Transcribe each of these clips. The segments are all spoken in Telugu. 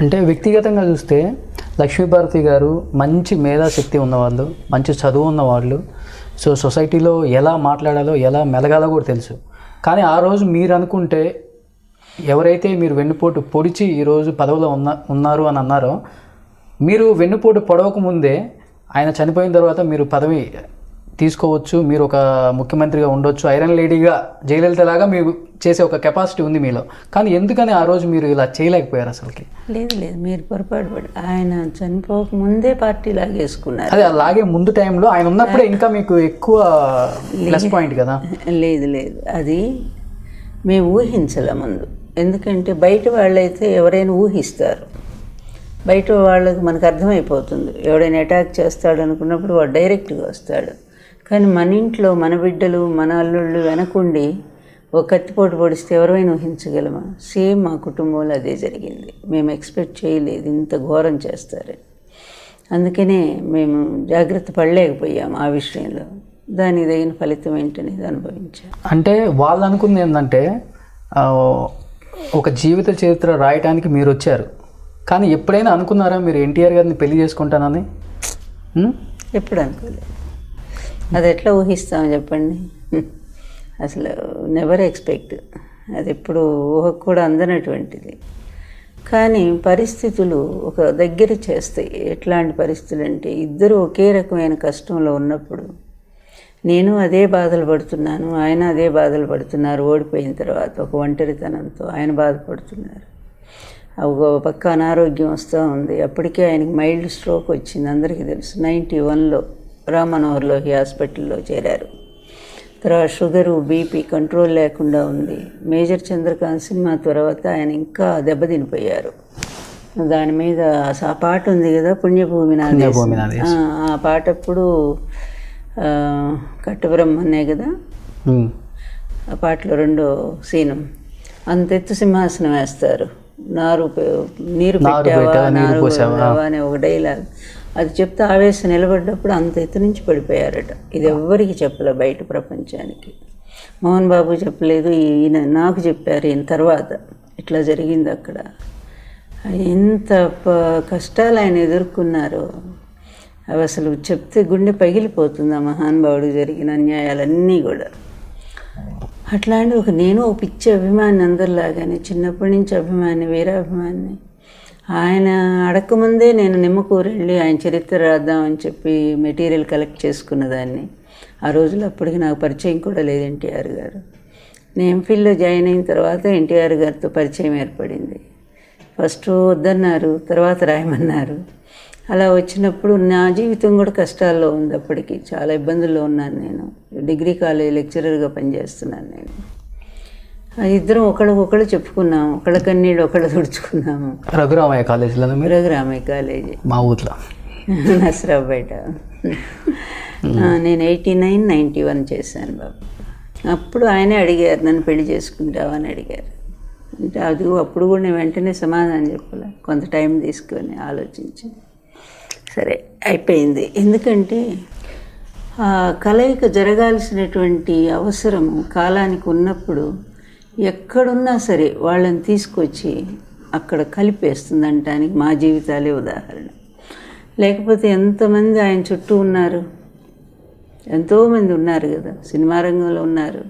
అంటే వ్యక్తిగతంగా చూస్తే లక్ష్మీభారతి గారు మంచి మేధాశక్తి ఉన్నవాళ్ళు, మంచి చదువు ఉన్నవాళ్ళు. సో సొసైటీలో ఎలా మాట్లాడాలో, ఎలా మెలగాలో కూడా తెలుసు. కానీ ఆ రోజు మీరు అనుకుంటే, ఎవరైతే మీరు వెన్నుపోటు పొడిచి ఈరోజు పదవిలో ఉన్నారు అని అన్నారో, మీరు వెన్నుపోటు పొడవకముందే ఆయన చనిపోయిన తర్వాత మీరు పదవి తీసుకోవచ్చు, మీరు ఒక ముఖ్యమంత్రిగా ఉండొచ్చు, ఐరన్ లేడీగా జయలలిత లాగా మీరు చేసే ఒక కెపాసిటీ ఉంది మీలో. కానీ ఎందుకని ఆ రోజు మీరు ఇలా చేయలేకపోయారు అసలుకి? లేదు మీరు పొరపాటు పడి, ఆయన చనిపోక ముందే పార్టీ లాగేసుకున్నారు. అదే అలాగే ముందు టైంలో ఆయన ఉన్నప్పుడే ఇంకా మీకు ఎక్కువ ప్లస్ పాయింట్ కదా. లేదు అది మేము ఊహించలే ముందు. ఎందుకంటే బయట వాళ్ళైతే ఎవరైనా ఊహిస్తారు, బయట వాళ్ళకి మనకు అర్థమైపోతుంది. ఎవడైనా అటాక్ చేస్తాడు అనుకున్నప్పుడు వాడు డైరెక్ట్గా వస్తాడు. కానీ మన ఇంట్లో మన బిడ్డలు, మన అల్లుళ్ళు వెనకుండి ఒక కత్తిపోటు పొడిస్తే ఎవరైనా ఊహించగలమా? సేమ్ మా కుటుంబంలో అదే జరిగింది. మేము ఎక్స్పెక్ట్ చేయలేదు ఇంత ఘోరం చేస్తారని. అందుకనే మేము జాగ్రత్త పడలేకపోయాము ఆ విషయంలో. దానికి తగిన ఫలితం ఏంటనేది అనుభవించాం. అంటే వాళ్ళు అనుకుంది ఏంటంటే, ఒక జీవిత చరిత్ర రాయటానికి మీరు వచ్చారు, కానీ ఎప్పుడైనా అనుకున్నారా మీరు ఎన్టీఆర్ గారిని పెళ్లి చేసుకుంటానని? ఎప్పుడు అనుకోలేదు. అది ఎట్లా ఊహిస్తామో చెప్పండి. అసలు నెవర్ ఎక్స్పెక్ట్. అది ఎప్పుడు ఊహకు కూడా అందనటువంటిది. కానీ పరిస్థితులు ఒక దగ్గర చేస్తాయి. ఎట్లాంటి పరిస్థితులు అంటే, ఇద్దరు ఒకే రకమైన కష్టంలో ఉన్నప్పుడు, నేను అదే బాధలు పడుతున్నాను, ఆయన అదే బాధలు పడుతున్నారు. ఓడిపోయిన తర్వాత ఒక ఒంటరితనంతో ఆయన బాధపడుతున్నారు. ఒక పక్క అనారోగ్యం వస్తూ ఉంది. అప్పటికే ఆయనకి మైల్డ్ స్ట్రోక్ వచ్చింది, అందరికీ తెలుసు. 91లో రామ్ మనోహర్ లోహి హాస్పిటల్లో చేరారు. తర్వాత షుగరు, బీపీ కంట్రోల్ లేకుండా ఉంది. మేజర్ చంద్రకాంత్ సినిమా తర్వాత ఆయన ఇంకా దెబ్బతినిపోయారు. దాని మీద ఆ పాట ఉంది కదా, పుణ్యభూమి నాది. ఆ పాట అప్పుడు కట్టబ్రహ్మనే కదా ఆ పాటలో రెండో సీనం. అంతెత్తు సింహాసనం వేస్తారు, నీరు పెట్టావా, నారు పోసావా అనే ఒక డైలాగ్. అది చెప్తే ఆవేశం నిలబడ్డప్పుడు అంత ఎత్తు నుంచి పడిపోయారట. ఇది ఎవ్వరికి చెప్పలే బయట ప్రపంచానికి. మోహన్ బాబు చెప్పలేదు, ఈయన నాకు చెప్పారు. ఈయన తర్వాత ఇట్లా జరిగింది అక్కడ. ఎంత కష్టాలు ఆయన ఎదుర్కొన్నారో అవి అసలు చెప్తే గుండె పగిలిపోతుంది. ఆ మహానుభావుడికి జరిగిన అన్యాయాలన్నీ కూడా. అట్లాంటి నేను ఒక పిచ్చి అభిమాని, అందరిలాగానే చిన్నప్పటి నుంచి అభిమాని, వీరాభిమాని. ఆయన అడగకముందే నేను నిమ్మకూరు వెళ్ళి ఆయన చరిత్ర రాద్దామని చెప్పి మెటీరియల్ కలెక్ట్ చేసుకున్నదాన్ని. ఆ రోజులు అప్పటికి నాకు పరిచయం కూడా లేదు ఎన్టీఆర్ గారు. నేను ఎంఫిల్లో జాయిన్ అయిన తర్వాత ఎన్టీఆర్ గారితో పరిచయం ఏర్పడింది. ఫస్ట్ వద్దన్నారు, తర్వాత రాయమన్నారు. అలా వచ్చినప్పుడు నా జీవితం కూడా కష్టాల్లో ఉంది. అప్పటికి చాలా ఇబ్బందుల్లో ఉన్నాను. నేను డిగ్రీ కాలేజ్ లెక్చరర్గా పనిచేస్తున్నాను. నేను ఇద్దరం ఒకళ్ళు చెప్పుకున్నాము, ఒకళ్ళ కన్నీళ్ళు ఒకళ్ళు తుడుచుకున్నాము. రఘురామయ్య కాలేజీలో? రఘురామయ్య కాలేజీ మా ఊర్లో నసరావు బయట. నేను 89, 91 చేశాను బాబు. అప్పుడు ఆయనే అడిగారు, నన్ను పెళ్లి చేసుకుంటావా అని అడిగారు. అంటే అది అప్పుడు కూడా నేను వెంటనే సమాధానం చెప్పాలి, కొంత టైం తీసుకొని ఆలోచించి. సరే అయిపోయింది. ఎందుకంటే ఆ కలయిక జరగాల్సినటువంటి అవసరం కాలానికి ఉన్నప్పుడు ఎక్కడున్నా సరే వాళ్ళని తీసుకొచ్చి అక్కడ కలిపేస్తుంది అనటానికి మా జీవితాలే ఉదాహరణ. లేకపోతే ఎంతమంది ఆయన చుట్టూ ఉన్నారు, ఎంతోమంది ఉన్నారు కదా. సినిమా రంగంలో ఉన్నారు,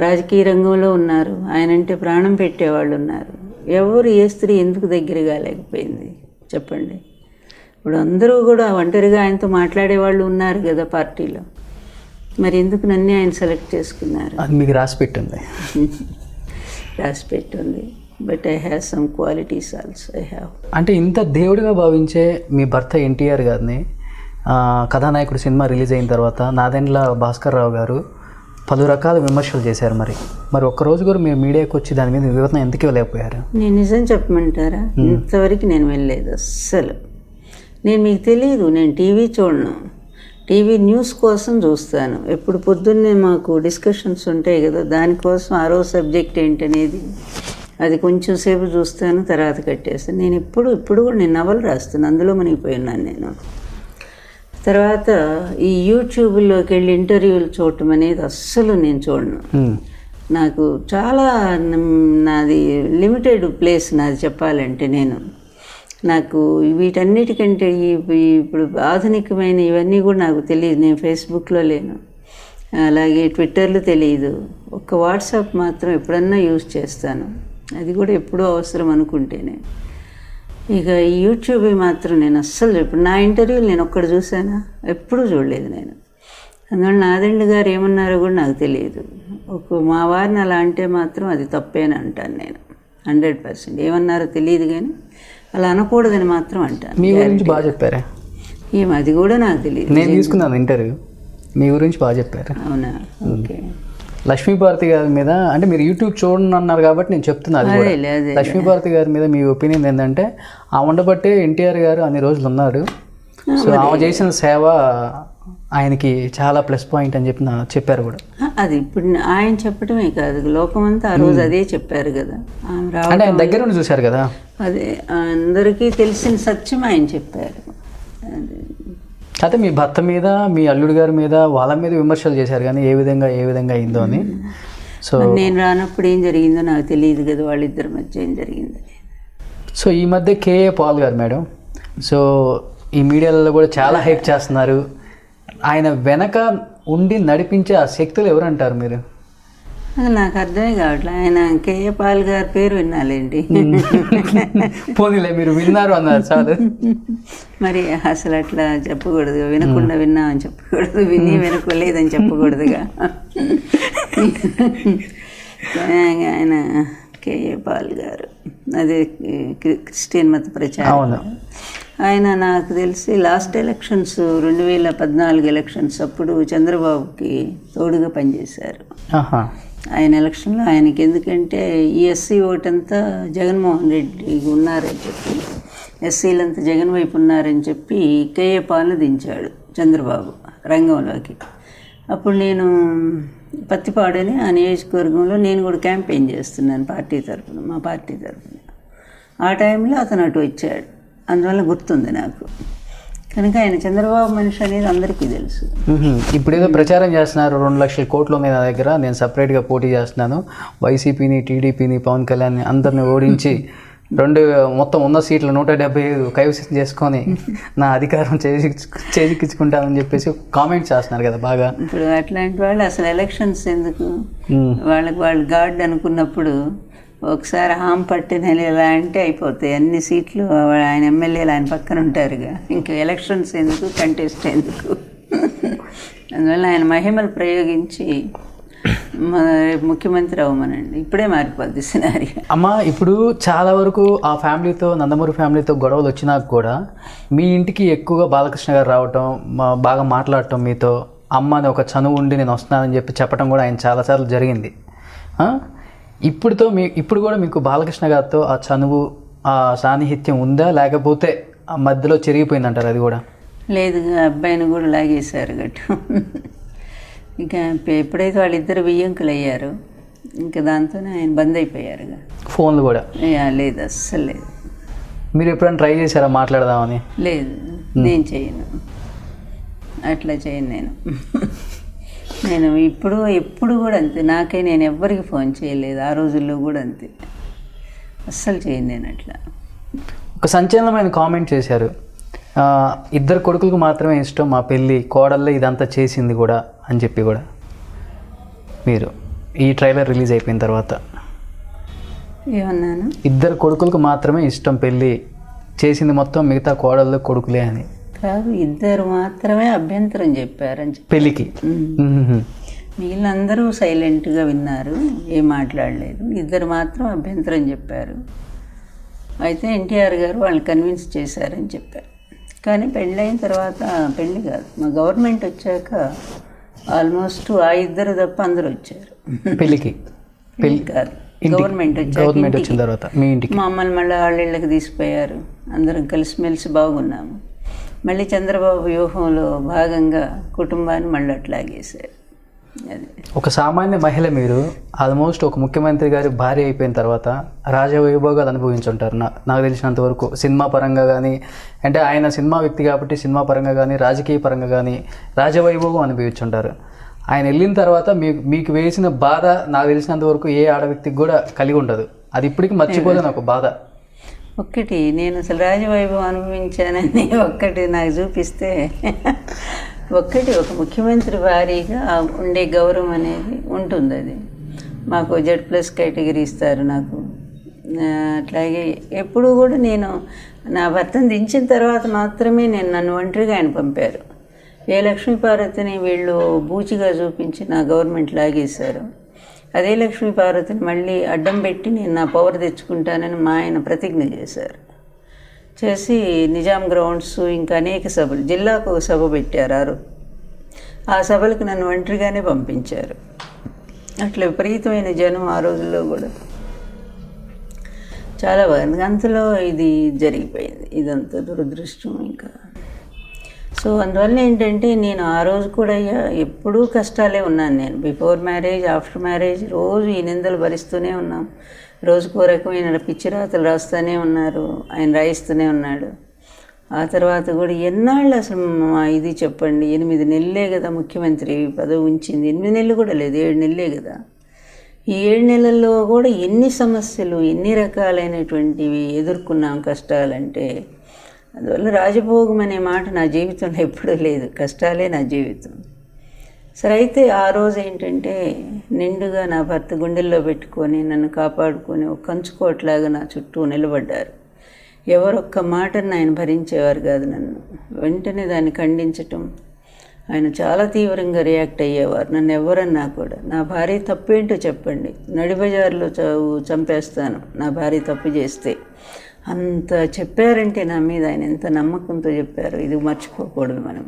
రాజకీయ రంగంలో ఉన్నారు, ఆయనంటే ప్రాణం పెట్టేవాళ్ళు ఉన్నారు. ఎవరు ఏ స్త్రీ ఎందుకు దగ్గరగా లేకపోయింది చెప్పండి? ఇప్పుడు అందరూ కూడా ఒంటరిగా ఆయనతో మాట్లాడేవాళ్ళు ఉన్నారు కదా పార్టీలో. మరి ఎందుకు నన్ను ఆయన సెలెక్ట్ చేసుకున్నారు? అది మీకు రాసి పెట్టింది. రాసి పెట్టింది. But I have some qualities also I have. అంటే ఇంత దేవుడిగా భావించే మీ భర్త ఎన్టీఆర్ గారిని కథానాయకుడు సినిమా రిలీజ్ అయిన తర్వాత నాదెండ్ల భాస్కర్ రావు గారు పలు రకాల విమర్శలు చేశారు. మరి ఒక్కరోజు కూడా మీరు మీడియాకి వచ్చి దాని మీద వివరణ ఎందుకు ఇవ్వలేకపోయారు? నేను నిజం చెప్పమంటారా, ఇంతవరకు నేను వెళ్ళలేదు అస్సలు. నేను మీకు తెలియదు, నేను టీవీ చూడను. టీవీ న్యూస్ కోసం చూస్తాను. ఎప్పుడు పొద్దున్నే మాకు డిస్కషన్స్ ఉంటాయి కదా, దానికోసం ఆ రోజు సబ్జెక్ట్ ఏంటనేది అది కొంచెం సేపు చూస్తాను, తర్వాత కట్టేస్తాను. నేను ఇప్పుడు కూడా నేను నవలు రాస్తాను, అందులో మునిగిపోయి ఉన్నాను నేను. తర్వాత ఈ యూట్యూబ్లోకి వెళ్ళి ఇంటర్వ్యూలు చూడటం అనేది అస్సలు నేను చూడను. నాకు చాలా నాది లిమిటెడ్ ప్లేస్ నాది చెప్పాలంటే. నేను నాకు వీటన్నిటికంటే ఇప్పుడు ఆధునికమైన ఇవన్నీ కూడా నాకు తెలియదు. నేను ఫేస్బుక్లో లేను, అలాగే ట్విట్టర్లో తెలియదు. ఒక్క వాట్సాప్ మాత్రం ఎప్పుడన్నా యూజ్ చేస్తాను, అది కూడా ఎప్పుడూ అవసరం అనుకుంటేనే. ఇక ఈ యూట్యూబ్ మాత్రం నేను అస్సలు ఇప్పుడు నా ఇంటర్వ్యూలు నేను ఒక్కడు చూసానా, ఎప్పుడూ చూడలేదు నేను. అందువల్ల నాదెండ్ల గారు ఏమన్నారో కూడా నాకు తెలియదు. మా వారిని అలా అంటే మాత్రం అది తప్పేని అంటాను నేను 100%. ఏమన్నారో తెలియదు కానీ అలా అనకూడదని మాత్రం అంటాను. మీ గురించి బాగా చెప్పారా? అది కూడా నాకు తెలియదు. నేను తీసుకున్నాను ఇంటర్వ్యూ, మీ గురించి బాగా చెప్పారు. అవునా? ఓకే. లక్ష్మీభారతి గారి మీద అంటే మీరు యూట్యూబ్ చూడండి అన్నారు కాబట్టి నేను చెప్తున్నాను. లక్ష్మీభారతి గారి మీద మీ ఒపీనియన్ ఏంటంటే ఆ ఉండబట్టే ఎన్టీఆర్ గారు అన్ని రోజులు ఉన్నారు. సో ఆమె చేసిన సేవ ఆయనకి చాలా ప్లస్ పాయింట్ అని చెప్పారు కూడా. అది ఇప్పుడు ఆయన చెప్పడమే కాదు, లోకమంతా ఆ రోజు అదే చెప్పారు కదా. అంటే ఆయన దగ్గర నుండి చూశారు కదా, అదే అందరికీ తెలిసిన సత్యం ఆయన చెప్పారు. అయితే మీ భర్త మీద, మీ అల్లుడు గారి మీద, వాళ్ళ మీద విమర్శలు చేశారు కానీ ఏ విధంగా అయిందో అని. సో నేను రానప్పుడు ఏం జరిగిందో నాకు తెలియదు కదా, వాళ్ళిద్దరి మధ్య ఏం జరిగిందో. సో ఈ మధ్య కేఏ పాల్ గారు మేడం, సో ఈ మీడియాలలో కూడా చాలా హైప్ చేస్తున్నారు. ఆయన వెనక ఉండి నడిపించే ఆ శక్తులు ఎవరంటారు మీరు? అది నాకు అర్థమే కావట్లేదు. ఆయన కేఏ పాల్ గారి పేరు వినాలేంటి? పోనీలే, మీరు విన్నారు అన్నారు చాలు. మరి అసలు అట్లా చెప్పకూడదు, వినకుండా విన్నామని చెప్పకూడదు, విని వినకోలేదని చెప్పకూడదుగా. ఆయన కేఏ పాల్ గారు అదే క్రిస్టియన్ మత ప్రచారం. ఆయన నాకు తెలిసి లాస్ట్ ఎలక్షన్స్ 2014 ఎలక్షన్స్ అప్పుడు చంద్రబాబుకి తోడుగా పనిచేశారు ఆయన ఎలక్షన్లో. ఆయనకి ఎందుకంటే ఈ ఎస్సీ ఓటంతా జగన్మోహన్ రెడ్డి ఉన్నారని చెప్పి, ఎస్సీలంతా జగన్ వైపు ఉన్నారని చెప్పి కేఏ పాల్ని దించాడు చంద్రబాబు రంగంలోకి. అప్పుడు నేను పత్తిపాడని ఆ నియోజకవర్గంలో నేను కూడా క్యాంపెయిన్ చేస్తున్నాను మా పార్టీ తరఫున. ఆ టైంలో అతను అటు వచ్చాడు, అందువల్ల గుర్తుంది నాకు. కనుక ఆయన చంద్రబాబు మనిషి అనేది అందరికీ తెలుసు. ఇప్పుడు ఏదో ప్రచారం చేస్తున్నారు, 2 లక్షల కోట్లు ఉన్నాయి నా దగ్గర, నేను సపరేట్గా పోటీ చేస్తున్నాను, వైసీపీని, టీడీపీని, పవన్ కళ్యాణ్ అందరిని ఓడించి మొత్తం ఉన్న సీట్లు 175 కైవసం చేసుకొని నా అధికారం చేజిక్కించుకుంటామని చెప్పేసి కామెంట్స్ చేస్తున్నారు కదా బాగా. ఇప్పుడు అట్లాంటి వాళ్ళు అసలు ఎలక్షన్స్ ఎందుకు, వాళ్ళు గాడ్ అనుకున్నప్పుడు ఒకసారి హామ్ పట్టిన ఎలా అంటే అయిపోతాయి అన్ని సీట్లు. ఆయన ఎమ్మెల్యేలు ఆయన పక్కన ఉంటారుగా, ఇంకా ఎలక్షన్స్ ఎందుకు, కంటెస్ట్ ఎందుకు? అందువల్ల ఆయన మహిమలు ప్రయోగించి ముఖ్యమంత్రి అవ్వమనండి, ఇప్పుడే మారిపోద్ది సినారియో. అమ్మ, ఇప్పుడు చాలా వరకు ఆ ఫ్యామిలీతో, నందమూరి ఫ్యామిలీతో గొడవలు వచ్చినాక కూడా మీ ఇంటికి ఎక్కువగా బాలకృష్ణ గారు రావటం, బాగా మాట్లాడటం, మీతో అమ్మ అని ఒక చనువు ఉండి నేను వస్తున్నానని చెప్పడం కూడా ఆయన చాలాసార్లు జరిగింది. ఇప్పుడు కూడా మీకు బాలకృష్ణ గారితో ఆ చనువు, ఆ సాన్నిహిత్యం ఉందా, లేకపోతే ఆ మధ్యలో చెరిగిపోయిందంటారు? అది కూడా లేదు, అబ్బాయిని కూడా లాగేశారు గట్టు. ఇంకా ఎప్పుడైతే వాళ్ళిద్దరు బియ్యంకులు అయ్యారు, ఇంకా దాంతోనే ఆయన బంద్ అయిపోయారుగా. ఫోన్లు కూడా లేదు, అస్సలు లేదు. మీరు ఎప్పుడైనా ట్రై చేశారా మాట్లాడదామని? లేదు, నేను చేయను, అట్లా చేయను నేను ఎప్పుడు కూడా అంతే. నేను ఎవ్వరికి ఫోన్ చేయలేదు, ఆ రోజుల్లో కూడా అంతే, అస్సలు చేయను నేను అట్లా. ఒక సంచలనమైన కామెంట్ చేశారు, 2 కొడుకులకు మాత్రమే ఇష్టం మా పెళ్ళి, కోడల్లో ఇదంతా చేసింది కూడా అని చెప్పి కూడా మీరు ఈ ట్రైలర్ రిలీజ్ అయిపోయిన తర్వాత ఏమన్నాను? 2 కొడుకులకు మాత్రమే ఇష్టం పెళ్ళి, చేసింది మొత్తం మిగతా కోడళ్ళు కొడుకులే అని. కాదు, 2 మాత్రమే అభ్యంతరం చెప్పారని పెళ్ళికి. వీళ్ళందరూ సైలెంట్గా విన్నారు, ఏం మాట్లాడలేదు. 2 మాత్రం అభ్యంతరం చెప్పారు. అయితే ఎన్టీఆర్ గారు వాళ్ళు కన్విన్స్ చేశారని చెప్పారు. కానీ పెళ్ళైన తర్వాత, పెళ్ళి కాదు, మా గవర్నమెంట్ వచ్చాక ఆల్మోస్ట్ ఆ 2 తప్ప అందరూ వచ్చారు పెళ్ళికి. పెళ్ళి కాదు, గవర్నమెంట్ వచ్చిన తర్వాత మీ ఇంటికి మమ్మల్ని మళ్ళీ వాళ్ళ ఇళ్ళకి తీసిపోయారు. అందరం కలిసిమెలిసి బాగున్నాము. మళ్ళీ చంద్రబాబు వ్యూహంలో భాగంగా కుటుంబాన్ని మళ్ళీ అట్లాగేశారు. అది ఒక సామాన్య మహిళ, మీరు ఆల్మోస్ట్ ఒక ముఖ్యమంత్రి గారి భార్య అయిపోయిన తర్వాత రాజవైభోగాలు అనుభవించుంటారు నాకు తెలిసినంత వరకు. సినిమా పరంగా కానీ, అంటే ఆయన సినిమా వ్యక్తి కాబట్టి సినిమా పరంగా కానీ, రాజకీయ పరంగా కానీ రాజవైభోగం అనుభవించుంటారు. ఆయన వెళ్ళిన తర్వాత మీకు వేసిన బాధ నాకు తెలిసినంత వరకు ఏ ఆడ వ్యక్తికి కూడా కలిగి ఉండదు. అది ఇప్పటికీ మర్చిపోలేని ఒక బాధ. ఒక్కటి నేను అసలు రాజవైభవం అనుభవించానని ఒక్కటి నాకు చూపిస్తే, ఒక్కటి ఒక ముఖ్యమంత్రి భారీగా ఉండే గౌరవం అనేది ఉంటుంది. అది మాకు Z+ కేటగిరీ ఇస్తారు నాకు. అట్లాగే ఎప్పుడు కూడా నేను నా భర్తను దించిన తర్వాత మాత్రమే నన్ను ఒంటరిగా ఆయన పంపారు. ఏ లక్ష్మీపార్వతిని వీళ్ళు బూచిగా చూపించి నా గవర్నమెంట్ లాగేశారు, అదే లక్ష్మీపార్వతిని మళ్ళీ అడ్డం పెట్టి నేను నా పవర్ తెచ్చుకుంటానని మా ఆయన ప్రతిజ్ఞ చేశారు. చేసి నిజాం గ్రౌండ్స్ ఇంకా అనేక సభలు, జిల్లాకు ఒక సభ పెట్టారు. ఆ సభలకు నన్ను ఒంటరిగానే పంపించారు. అట్లా విపరీతమైన జనం ఆ రోజుల్లో కూడా చాలా బాగుంది. అంతలో ఇది జరిగిపోయింది, ఇదంతా దురదృష్టం. ఇంకా సో అందువల్ల ఏంటంటే నేను ఆ రోజు కూడా ఎప్పుడూ కష్టాలే ఉన్నాను. నేను బిఫోర్ మ్యారేజ్, ఆఫ్టర్ మ్యారేజ్ రోజు ఈ నిందలు భరిస్తూనే ఉన్నాం. రోజుకో రకమైన పిచ్చి రాతలు రాస్తూనే ఉన్నారు, ఆయన రాయిస్తూనే ఉన్నాడు. ఆ తర్వాత కూడా ఎన్నాళ్ళు అసలు ఇది చెప్పండి, 8 నెలలే కదా ముఖ్యమంత్రి పదవి ఉంచింది. 8 నెలలు కూడా లేదు, 7 నెలలే కదా. ఈ 7 నెలల్లో కూడా ఎన్ని సమస్యలు, ఎన్ని రకాలైనటువంటివి ఎదుర్కొన్నాం కష్టాలంటే. అందువల్ల రాజభోగం అనే మాట నా జీవితంలో ఎప్పుడూ లేదు, కష్టాలే నా జీవితం. సరే, అయితే ఆ రోజు ఏంటంటే నిండుగా నా భర్త గుండెల్లో పెట్టుకొని నన్ను కాపాడుకొని ఒక కంచుకోట్లాగా నా చుట్టూ నిలబడ్డారు. ఎవరొక్క మాటను ఆయన భరించేవారు కాదు. నన్ను వెంటనే దాన్ని ఖండించటం, ఆయన చాలా తీవ్రంగా రియాక్ట్ అయ్యేవారు. నన్ను ఎవరన్నా కూడా నా భార్య తప్పేంటో చెప్పండి, నడిబజార్లో చంపేస్తాను నా భార్య తప్పు చేస్తే, అంత చెప్పారంటే నా మీద ఆయన ఎంత నమ్మకంతో చెప్పారు. ఇది మర్చిపోకూడదు మనం.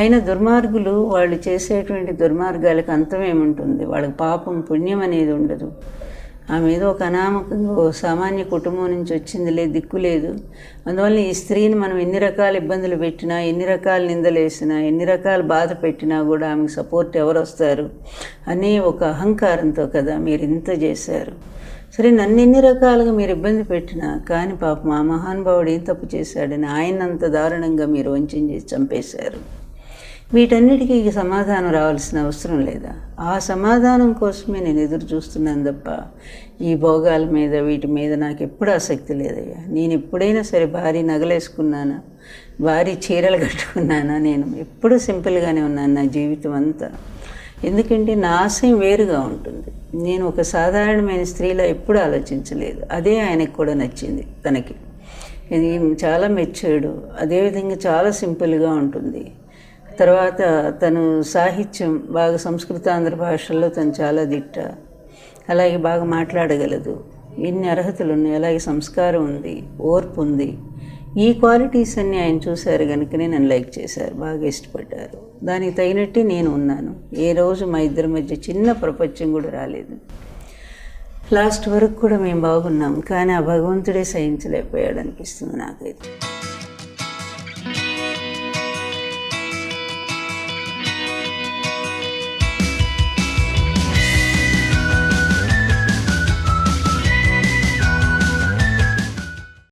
అయినా దుర్మార్గులు వాళ్ళు చేసేటువంటి దుర్మార్గాలకు అంతమేముంటుంది, వాళ్ళకి పాపం పుణ్యం అనేది ఉండదు. ఆమె ఏదో ఒక అనామకంగా సామాన్య కుటుంబం నుంచి వచ్చింది, లేదు దిక్కు లేదు. అందువల్ల ఈ స్త్రీని మనం ఎన్ని రకాల ఇబ్బందులు పెట్టినా, ఎన్ని రకాల నిందలు వేసినా, ఎన్ని రకాల బాధ పెట్టినా కూడా ఆమెకు సపోర్ట్ ఎవరు వస్తారు అనే ఒక అహంకారంతో కదా మీరు ఇంత చేశారు. సరే, నన్ను ఎన్ని రకాలుగా మీరు ఇబ్బంది పెట్టినా కానీ పాపం ఆ మహానుభావుడు ఏం తప్పు చేశాడని ఆయనంత దారుణంగా మీరు వంచన చేసి చంపేశారు. వీటన్నిటికీ సమాధానం రావాల్సిన అవసరం లేదా? ఆ సమాధానం కోసమే నేను ఎదురు చూస్తున్నాను తప్ప ఈ భోగాల మీద వీటి మీద నాకు ఎప్పుడు ఆసక్తి లేదయ్యా. నేను ఎప్పుడైనా సరే భారీ నగలేసుకున్నానా, భారీ చీరలు కట్టుకున్నానా, నేను ఎప్పుడూ సింపుల్గానే ఉన్నాను నా జీవితం అంతా. ఎందుకంటే నా ఆశయం వేరుగా ఉంటుంది. నేను ఒక సాధారణమైన స్త్రీలా ఎప్పుడు ఆలోచించలేదు. అదే ఆయనకు కూడా నచ్చింది. తనకి ఇది చాలా మెచ్యూర్డ్, అదేవిధంగా చాలా సింపుల్గా ఉంటుంది. తర్వాత తను సాహిత్యం బాగా, సంస్కృతాంధ్ర భాషల్లో తను చాలా దిట్ట, అలాగే బాగా మాట్లాడగలదు, ఇన్ని అర్హతలు ఉన్నాయి, అలాగే సంస్కారం ఉంది, ఓర్పు ఉంది. ఈ క్వాలిటీస్ అన్నీ ఆయన చూశారు కనుకనే నన్ను లైక్ చేశారు, బాగా ఇష్టపడ్డారు. దానికి తగినట్టే నేను ఉన్నాను. ఏ రోజు మా ఇద్దరి మధ్య చిన్న ప్రపంచం కూడా రాలేదు. లాస్ట్ వరకు కూడా మేము బాగున్నాం, కానీ ఆ భగవంతుడే సహించలేకపోయాడు అనిపిస్తుంది నాకైతే.